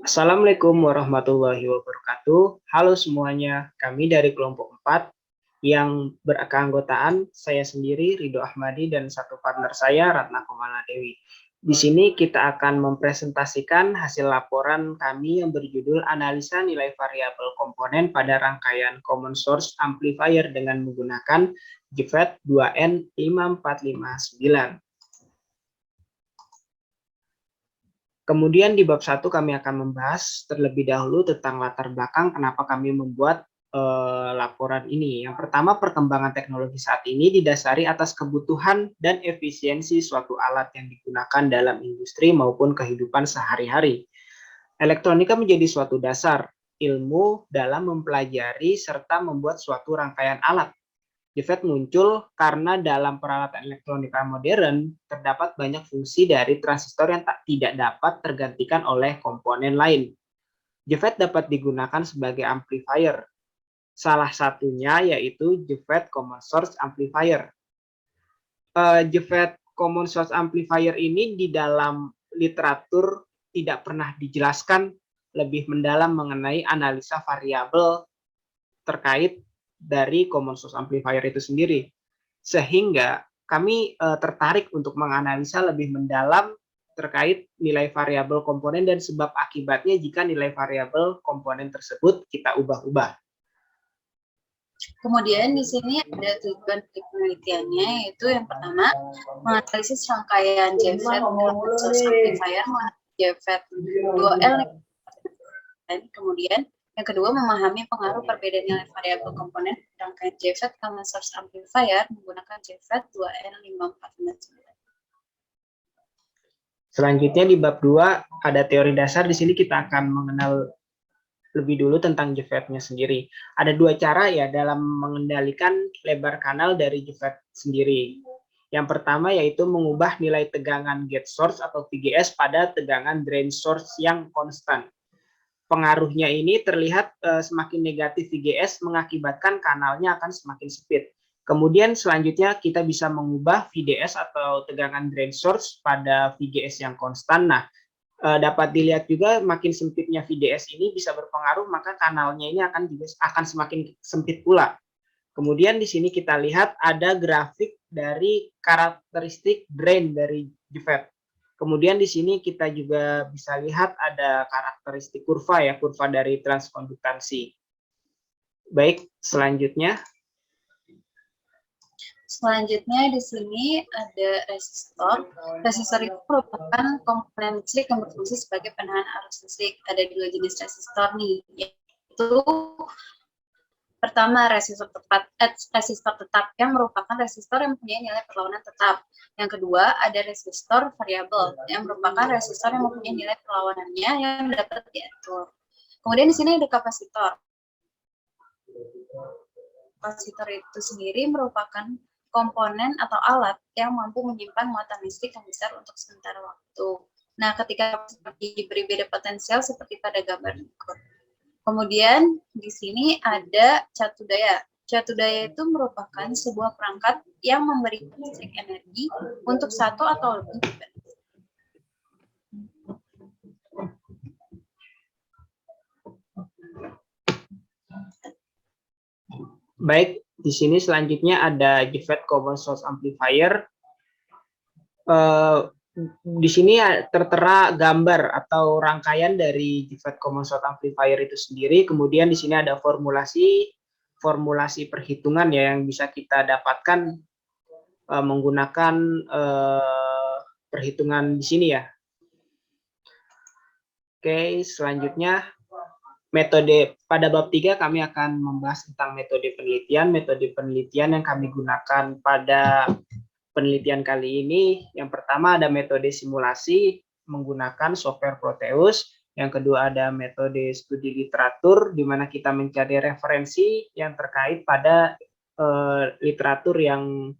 Assalamualaikum warahmatullahi wabarakatuh. Halo semuanya, kami dari kelompok 4 yang berkeanggotaan saya sendiri, Ridho Ahmadi, dan satu partner saya, Ratna Komala Dewi. Di sini kita akan mempresentasikan hasil laporan kami yang berjudul Analisa Nilai Variabel Komponen pada Rangkaian Common Source Amplifier dengan menggunakan JFET 2N5459. Kemudian di bab 1 kami akan membahas terlebih dahulu tentang latar belakang kenapa kami membuat laporan ini. Yang pertama, perkembangan teknologi saat ini didasari atas kebutuhan dan efisiensi suatu alat yang digunakan dalam industri maupun kehidupan sehari-hari. Elektronika menjadi suatu dasar ilmu dalam mempelajari serta membuat suatu rangkaian alat. JFET muncul karena dalam peralatan elektronika modern terdapat banyak fungsi dari transistor yang tidak dapat tergantikan oleh komponen lain. JFET dapat digunakan sebagai amplifier. Salah satunya yaitu JFET Common Source Amplifier. JFET Common Source Amplifier ini di dalam literatur tidak pernah dijelaskan lebih mendalam mengenai analisa variabel terkait dari common source amplifier itu sendiri, sehingga kami tertarik untuk menganalisa lebih mendalam terkait nilai variabel komponen dan sebab akibatnya jika nilai variabel komponen tersebut kita ubah-ubah. Kemudian di sini ada tujuan penelitiannya, yaitu yang pertama menganalisis rangkaian JFET common source amplifier JFET 2L, dan kemudian yang kedua, memahami pengaruh perbedaan nilai variabel komponen rangkaian JFET common source amplifier menggunakan JFET 2N5459. Selanjutnya di bab 2 ada teori dasar. Di sini kita akan mengenal lebih dulu tentang JFET-nya sendiri. Ada dua cara ya dalam mengendalikan lebar kanal dari JFET sendiri. Yang pertama yaitu mengubah nilai tegangan gate source atau VGS pada tegangan drain source yang konstan. Pengaruhnya ini terlihat semakin negatif VGS mengakibatkan kanalnya akan semakin sempit. Kemudian selanjutnya kita bisa mengubah VDS atau tegangan drain source pada VGS yang konstan. Nah, dapat dilihat juga makin sempitnya VDS ini bisa berpengaruh, maka kanalnya ini akan semakin sempit pula. Kemudian di sini kita lihat ada grafik dari karakteristik drain dari JFET. Kemudian di sini kita juga bisa lihat ada karakteristik kurva ya, kurva dari transkonduktansi. Baik, selanjutnya. Selanjutnya di sini ada resistor. Resistor itu merupakan komponen listrik yang berfungsi sebagai penahan arus listrik. Ada dua jenis resistor nih, yaitu pertama resistor tetap yang merupakan resistor yang mempunyai nilai perlawanan tetap. Yang kedua ada resistor variabel yang merupakan resistor yang mempunyai nilai perlawanannya yang dapat diatur. Kemudian di sini ada kapasitor. Kapasitor itu sendiri merupakan komponen atau alat yang mampu menyimpan muatan listrik yang besar untuk sementara waktu. Nah, ketika diberi beda potensial seperti pada gambar berikut. Kemudian di sini ada catu daya. Catu daya itu merupakan sebuah perangkat yang memberikan listrik energi untuk satu atau lebih device. Baik, di sini selanjutnya ada JFET Common Source Amplifier. Di sini tertera gambar atau rangkaian dari JFET Common Source Amplifier itu sendiri. Kemudian di sini ada formulasi perhitungan ya yang bisa kita dapatkan menggunakan perhitungan di sini ya. Oke, selanjutnya metode pada bab 3 kami akan membahas tentang metode penelitian. Metode penelitian yang kami gunakan pada penelitian kali ini, yang pertama ada metode simulasi menggunakan software Proteus, yang kedua ada metode studi literatur, di mana kita mencari referensi yang terkait pada literatur yang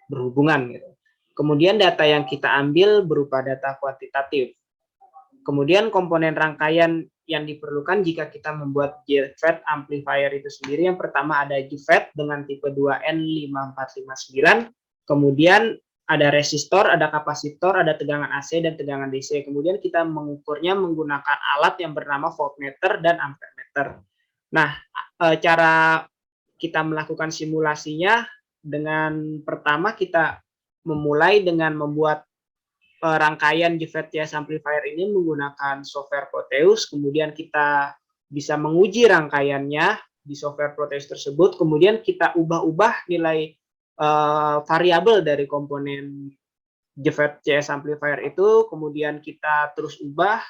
berhubungan. Gitu. Kemudian data yang kita ambil berupa data kuantitatif. Kemudian komponen rangkaian yang diperlukan jika kita membuat JFET amplifier itu sendiri, yang pertama ada JFET dengan tipe 2N5459, kemudian ada resistor, ada kapasitor, ada tegangan AC dan tegangan DC. Kemudian kita mengukurnya menggunakan alat yang bernama voltmeter dan ampermeter. Nah, cara kita melakukan simulasinya dengan pertama kita memulai dengan membuat rangkaian JFET TS amplifier ini menggunakan software Proteus. Kemudian kita bisa menguji rangkaiannya di software Proteus tersebut. Kemudian kita ubah-ubah nilai variabel dari komponen JFET CS amplifier itu, kemudian kita terus ubah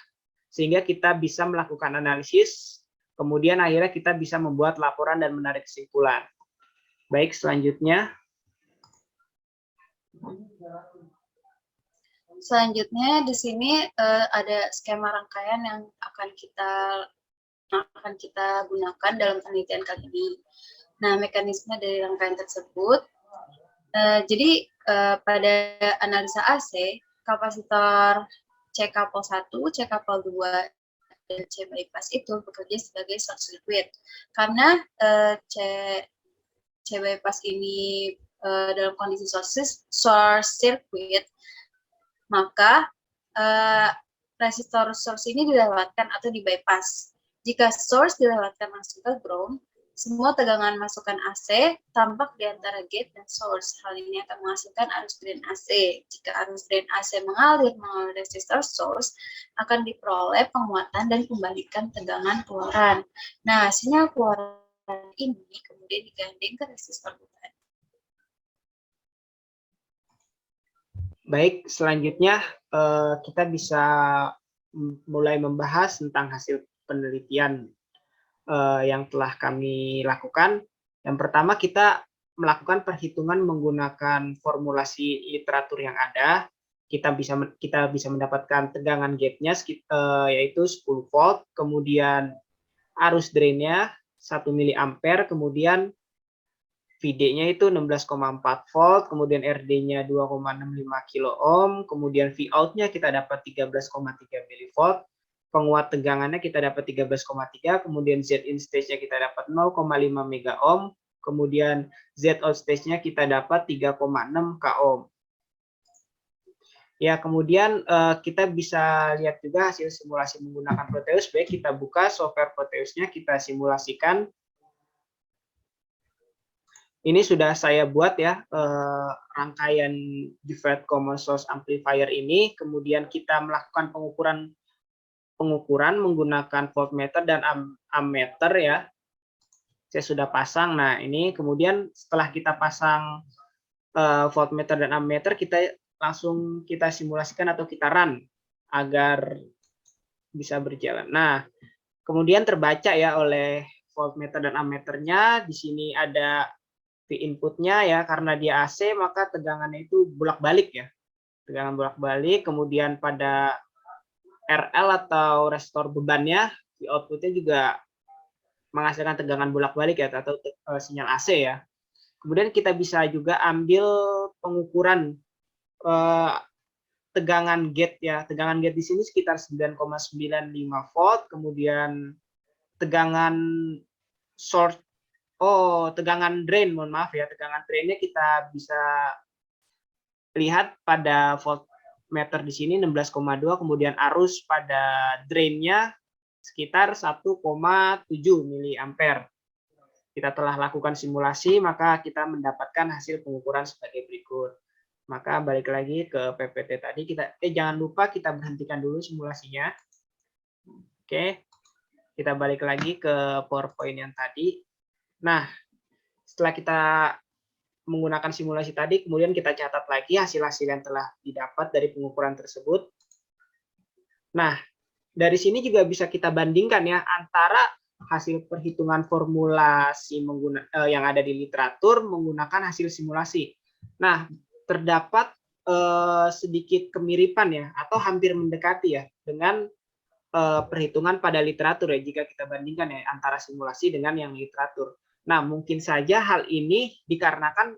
sehingga kita bisa melakukan analisis, kemudian akhirnya kita bisa membuat laporan dan menarik kesimpulan. Baik, selanjutnya. Selanjutnya di sini ada skema rangkaian yang akan kita gunakan dalam penelitian kali ini. Nah, mekanisme dari rangkaian tersebut. Jadi pada analisa AC, kapasitor C couple 1, C couple 2, dan C bypass itu bekerja sebagai short circuit. Karena C bypass ini dalam kondisi short circuit, maka resistor source ini dilewatkan atau di bypass. Jika source dilewatkan langsung ke ground, semua tegangan masukan AC tampak di antara gate dan source. Hal ini akan menghasilkan arus drain AC. Jika arus drain AC mengalir melalui resistor source, akan diperoleh penguatan dan kembalikan tegangan keluaran. Nah, sinyal keluaran ini kemudian digandeng ke resistor tadi. Baik, selanjutnya kita bisa mulai membahas tentang hasil penelitian yang telah kami lakukan. Yang pertama, kita melakukan perhitungan menggunakan formulasi literatur yang ada. Kita bisa mendapatkan tegangan gate-nya yaitu 10 volt, kemudian arus drain-nya 1 miliampere, kemudian VD-nya itu 16,4 volt, kemudian RD-nya 2,65 kilo ohm, kemudian Vout-nya kita dapat 13,3 milivolt, penguat tegangannya kita dapat 13,3, kemudian Z-in stage-nya kita dapat 0,5 mega ohm, kemudian Z-out stage-nya kita dapat 3,6 k ohm. Ya, kemudian kita bisa lihat juga hasil simulasi menggunakan Proteus. Baik, kita buka software Proteus-nya, kita simulasikan. Ini sudah saya buat ya, rangkaian JFET Common Source Amplifier ini, kemudian kita melakukan pengukuran menggunakan voltmeter dan ammeter ya. Saya sudah pasang. Nah, ini kemudian setelah kita pasang voltmeter dan ammeter, kita langsung kita simulasikan atau kita run agar bisa berjalan. Nah, kemudian terbaca ya oleh voltmeter dan ammeternya. Di sini ada V inputnya ya, karena dia AC maka tegangannya itu bolak-balik ya, tegangan bolak-balik. Kemudian pada RL atau resistor bebannya, V outputnya juga menghasilkan tegangan bolak-balik ya, atau sinyal AC ya. Kemudian kita bisa juga ambil pengukuran tegangan gate ya. Tegangan gate di sini sekitar 9,95 volt, kemudian tegangan source tegangan drain, mohon maaf ya, tegangan drainnya kita bisa lihat pada voltmeter di sini 16,2, kemudian arus pada drainnya sekitar 1,7 miliampere. Kita telah lakukan simulasi, maka kita mendapatkan hasil pengukuran sebagai berikut. Maka balik lagi ke PPT tadi, jangan lupa kita berhentikan dulu simulasinya. Oke, kita balik lagi ke PowerPoint yang tadi. Nah, setelah kita menggunakan simulasi tadi, kemudian kita catat lagi hasil-hasil yang telah didapat dari pengukuran tersebut. Nah, dari sini juga bisa kita bandingkan ya antara hasil perhitungan formulasi yang ada di literatur menggunakan hasil simulasi. Nah, terdapat sedikit kemiripan ya, atau hampir mendekati ya dengan perhitungan pada literatur ya, jika kita bandingkan ya antara simulasi dengan yang literatur. Nah, mungkin saja hal ini dikarenakan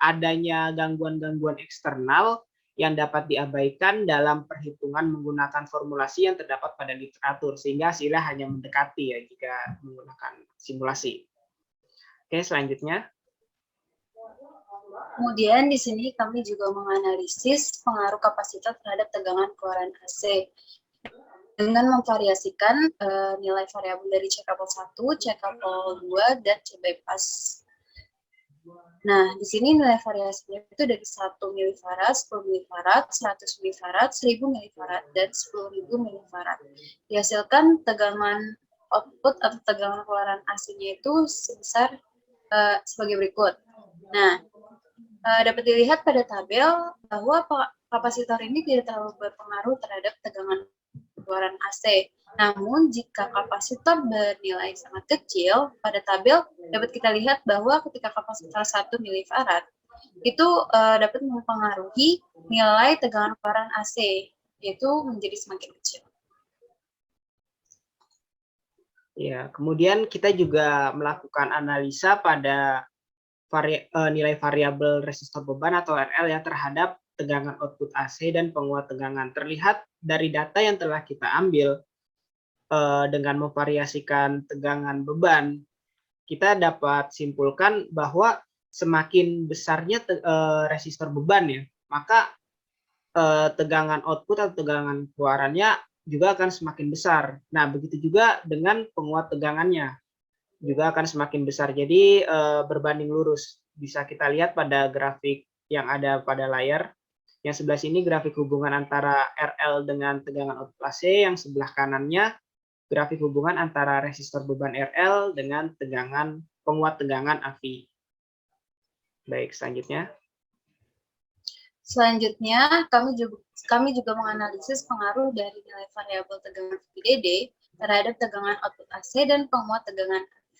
adanya gangguan-gangguan eksternal yang dapat diabaikan dalam perhitungan menggunakan formulasi yang terdapat pada literatur, sehingga hasilnya hanya mendekati ya jika menggunakan simulasi. Oke, selanjutnya. Kemudian di sini kami juga menganalisis pengaruh kapasitor terhadap tegangan keluaran AC dengan memvariasikan nilai variabel dari C couple 1, C couple 2, dan C bypass. Nah, di sini nilai variasinya itu dari 1 milifarad, 10 milifarad, 100 milifarad, 1000 milifarad, dan 10.000 milifarad. Dihasilkan tegangan output atau tegangan keluaran AC-nya itu sebesar sebagai berikut. Nah, dapat dilihat pada tabel bahwa kapasitor ini tidak terlalu berpengaruh terhadap tegangan keluaran AC. Namun, jika kapasitor bernilai sangat kecil, pada tabel dapat kita lihat bahwa ketika kapasitor 1 milifarad, itu dapat mempengaruhi nilai tegangan keluaran AC, yaitu menjadi semakin kecil. Ya, kemudian kita juga melakukan analisa pada nilai variabel resistor beban atau RL ya terhadap tegangan output AC dan penguat tegangan. Terlihat dari data yang telah kita ambil dengan memvariasikan tegangan beban, kita dapat simpulkan bahwa semakin besarnya resistor beban ya, maka tegangan output atau tegangan keluarannya juga akan semakin besar. Nah, begitu juga dengan penguat tegangannya juga akan semakin besar. Jadi berbanding lurus. Bisa kita lihat pada grafik yang ada pada layar. Yang sebelah sini grafik hubungan antara RL dengan tegangan output AC, yang sebelah kanannya grafik hubungan antara resistor beban RL dengan tegangan penguat tegangan AV. Baik, selanjutnya. Selanjutnya, kami juga menganalisis pengaruh dari nilai variabel tegangan VDD terhadap tegangan output AC dan penguat tegangan AV.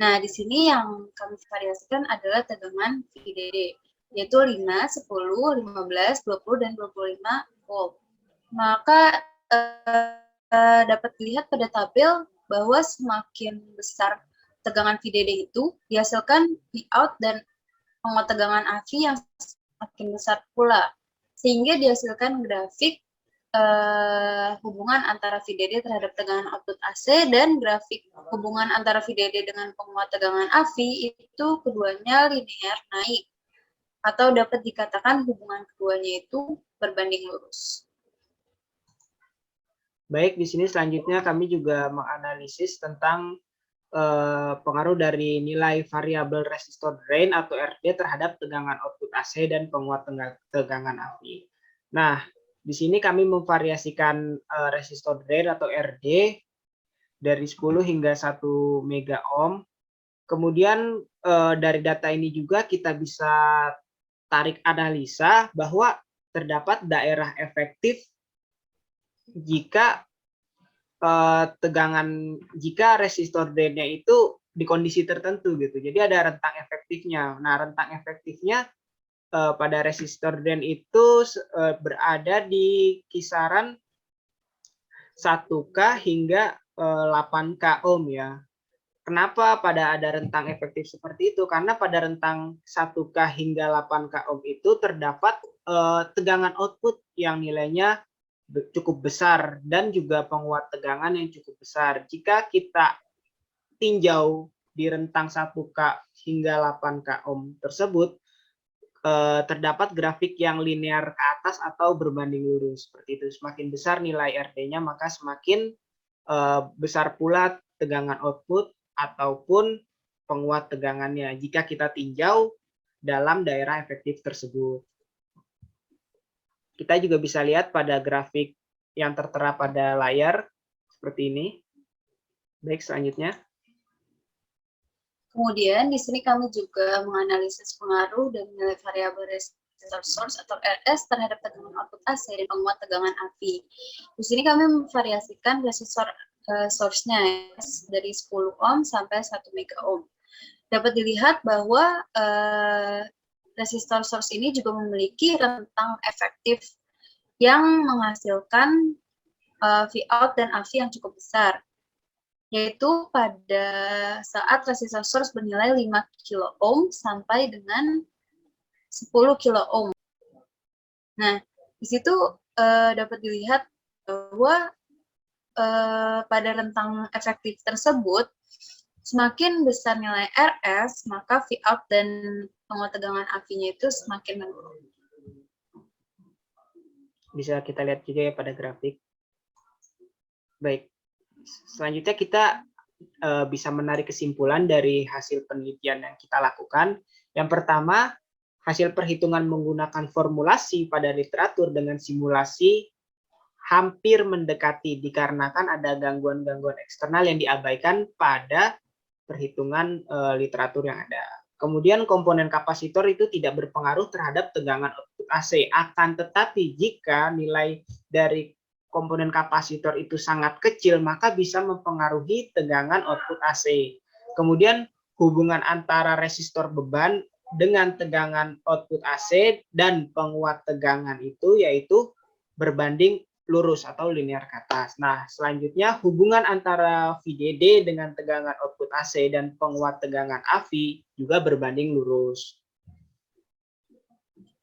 Nah, di sini yang kami variasikan adalah tegangan VDD, yaitu 5, 10, 15, 20, dan 25 volt. Maka dapat dilihat pada tabel bahwa semakin besar tegangan VDD itu, dihasilkan Vout dan penguat tegangan AV yang semakin besar pula, sehingga dihasilkan grafik hubungan antara VDD terhadap tegangan output AC dan grafik hubungan antara VDD dengan penguat tegangan AV itu keduanya linear naik, atau dapat dikatakan hubungan keduanya itu berbanding lurus. Baik, di sini selanjutnya kami juga menganalisis tentang pengaruh dari nilai variabel resistor drain atau RD terhadap tegangan output AC dan penguat tegangan AV. Nah, di sini kami memvariasikan resistor drain atau RD dari 10 hingga 1 mega ohm. Kemudian dari data ini juga kita bisa tarik analisa bahwa terdapat daerah efektif jika jika resistor drain-nya itu di kondisi tertentu gitu. Jadi ada rentang efektifnya. Nah, rentang efektifnya pada resistor drain itu berada di kisaran 1K hingga 8K ohm ya. Kenapa pada ada rentang efektif seperti itu? Karena pada rentang 1K hingga 8K ohm itu terdapat tegangan output yang nilainya cukup besar dan juga penguat tegangan yang cukup besar. Jika kita tinjau di rentang 1K hingga 8K ohm tersebut, terdapat grafik yang linear ke atas atau berbanding lurus. Seperti itu. Semakin besar nilai RD-nya, maka semakin besar pula tegangan output ataupun penguat tegangannya jika kita tinjau dalam daerah efektif tersebut. Kita juga bisa lihat pada grafik yang tertera pada layar seperti ini. Baik, selanjutnya. Kemudian di sini kami juga menganalisis pengaruh dan nilai variabel resistor source atau RS terhadap tegangan output AC dan penguat tegangan AV. Di sini kami memvariasikan resistor source-nya dari 10 ohm sampai 1 mega ohm. Dapat dilihat bahwa resistor source ini juga memiliki rentang efektif yang menghasilkan Vout dan AV yang cukup besar, yaitu pada saat resistor source bernilai 5 kilo ohm sampai dengan 10 kilo ohm. Nah, di situ dapat dilihat bahwa pada rentang efektif tersebut Semakin besar nilai RS, maka V out dan penguat tegangan AV-nya itu semakin menurun. Bisa kita lihat juga ya pada grafik. Baik, selanjutnya kita bisa menarik kesimpulan dari hasil penelitian yang kita lakukan. Yang pertama, hasil perhitungan menggunakan formulasi pada literatur dengan simulasi hampir mendekati dikarenakan ada gangguan-gangguan eksternal yang diabaikan pada perhitungan literatur yang ada. Kemudian komponen kapasitor itu tidak berpengaruh terhadap tegangan output AC. Akan tetapi jika nilai dari komponen kapasitor itu sangat kecil, maka bisa mempengaruhi tegangan output AC. Kemudian hubungan antara resistor beban dengan tegangan output AC dan penguat tegangan itu yaitu berbanding lurus atau linear ke atas. Nah, selanjutnya hubungan antara VDD dengan tegangan output AC dan penguat tegangan AV juga berbanding lurus.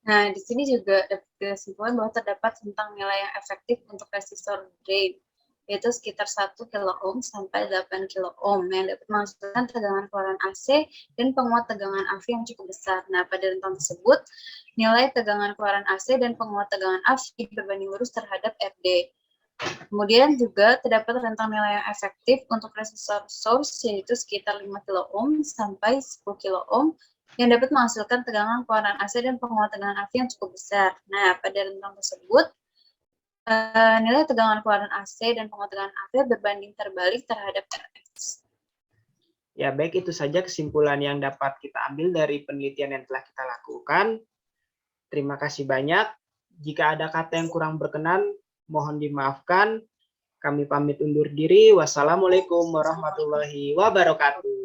Nah, di sini juga dapat kesimpulan bahwa terdapat tentang nilai yang efektif untuk resistor drain, yaitu sekitar 1 kilo ohm sampai 8 kilo ohm yang dapat menghasilkan tegangan keluaran AC dan penguat tegangan AV yang cukup besar. Nah, pada rentang tersebut, nilai tegangan keluaran AC dan penguat tegangan AV berbanding lurus terhadap RD. Kemudian juga terdapat rentang nilai yang efektif untuk resistor source, yaitu sekitar 5 kilo ohm sampai 10 kilo ohm yang dapat menghasilkan tegangan keluaran AC dan penguat tegangan AV yang cukup besar. Nah, pada rentang tersebut, nilai tegangan keluaran AC dan penguat tegangan AV berbanding terbalik terhadap RX. Ya, baik, itu saja kesimpulan yang dapat kita ambil dari penelitian yang telah kita lakukan. Terima kasih banyak. Jika ada kata yang kurang berkenan, mohon dimaafkan. Kami pamit undur diri. Wassalamualaikum warahmatullahi wabarakatuh.